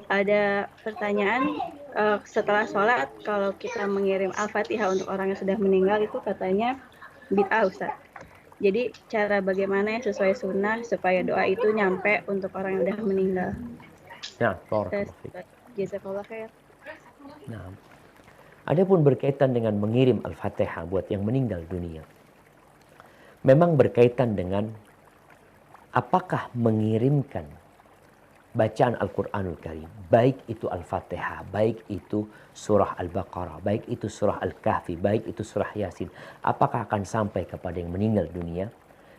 ada pertanyaan, setelah sholat kalau kita mengirim Al-Fatihah untuk orang yang sudah meninggal itu katanya bid'ah Ustaz. Jadi cara bagaimana yang sesuai sunnah supaya doa itu nyampe untuk orang yang sudah meninggal. Nah, barakallahu fiik. Jazakallah khair. Nah, adapun berkaitan dengan mengirim Al-Fatihah buat yang meninggal dunia, memang berkaitan dengan apakah mengirimkan bacaan Al-Quranul Karim, baik itu Al-Fatihah, baik itu surah Al-Baqarah, baik itu surah Al-Kahfi, baik itu surah Yasin, apakah akan sampai kepada yang meninggal dunia?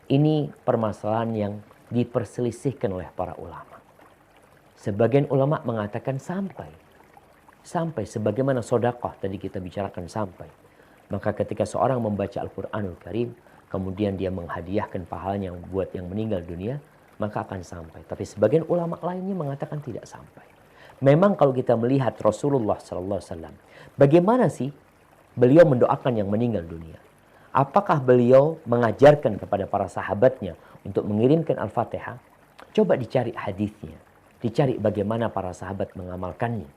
Ini permasalahan yang diperselisihkan oleh para ulama. Sebagian ulama mengatakan sampai. Sampai sebagaimana sodakoh tadi kita bicarakan sampai. Maka ketika seorang membaca Al-Quranul Karim, kemudian dia menghadiahkan pahalanya buat yang meninggal dunia, maka akan sampai. Tapi sebagian ulama lainnya mengatakan tidak sampai. Memang kalau kita melihat Rasulullah SAW, bagaimana sih beliau mendoakan yang meninggal dunia? Apakah beliau mengajarkan kepada para sahabatnya untuk mengirimkan Al-Fatihah? Coba dicari hadisnya, dicari bagaimana para sahabat mengamalkannya.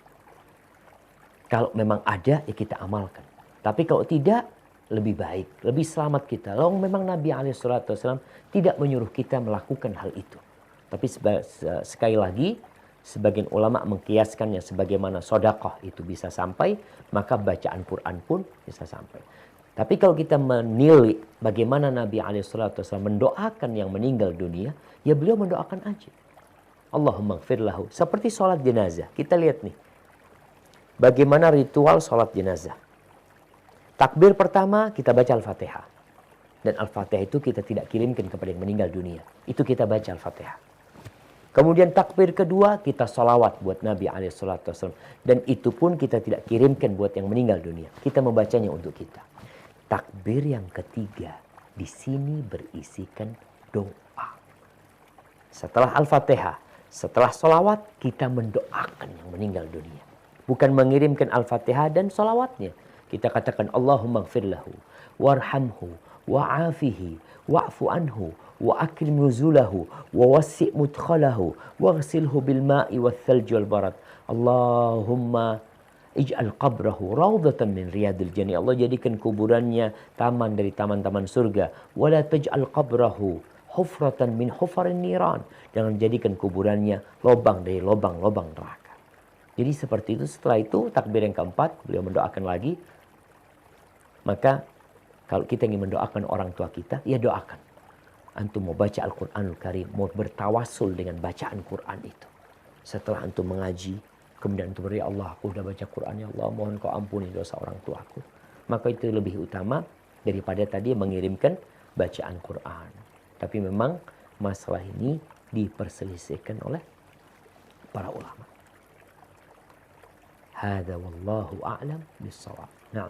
Kalau memang ada, ya kita amalkan. Tapi kalau tidak, lebih baik, lebih selamat kita. Lalu memang Nabi SAW tidak menyuruh kita melakukan hal itu. Tapi sekali lagi, sebagian ulama mengkiaskannya sebagaimana sodakoh itu bisa sampai, maka bacaan Quran pun bisa sampai. Tapi kalau kita menilai bagaimana Nabi SAW mendoakan yang meninggal dunia, ya beliau mendoakan aja. Allahumma gfir lahu. Seperti sholat jenazah. Kita lihat nih. Bagaimana ritual sholat jenazah. Takbir pertama kita baca Al-Fatihah. Dan Al-Fatihah itu kita tidak kirimkan kepada yang meninggal dunia. Itu kita baca Al-Fatihah. Kemudian takbir kedua kita sholawat buat Nabi SAW. Dan itu pun kita tidak kirimkan buat yang meninggal dunia. Kita membacanya untuk kita. Takbir yang ketiga di sini berisikan doa. Setelah Al-Fatihah, setelah sholawat kita mendoakan yang meninggal dunia. Bukan mengirimkan Al-Fatihah dan salawatnya. Kita katakan Allahumma gfir lahu, warhamhu, wa'afihi, wa'fu anhu, wa akrim nuzulahu, wa wassi' mudkhalahu, waghsilhu bil ma'i wal thalji wal barad. Allahumma ij'al qabrahu rawdatan min riyadil jannah. Allah jadikan kuburannya taman dari taman-taman surga. Wa la taj'al qabrahu hufratan min hufarin niran. Jangan jadikan kuburannya lobang dari lobang-lobang neraka. Jadi seperti itu. Setelah itu takbir yang keempat beliau mendoakan lagi. Maka kalau kita ingin mendoakan orang tua kita, ya doakan. Antum mau baca Al-Quranul Karim, mau bertawasul dengan bacaan Quran itu. Setelah antum mengaji, kemudian antum ya Allah, aku sudah baca Quran, ya Allah mohon kau ampuni dosa orang tuaku. Maka itu lebih utama daripada tadi mengirimkan bacaan Quran. Tapi memang masalah ini diperselisihkan oleh para ulama. هذا والله أعلم بالصواب. نعم.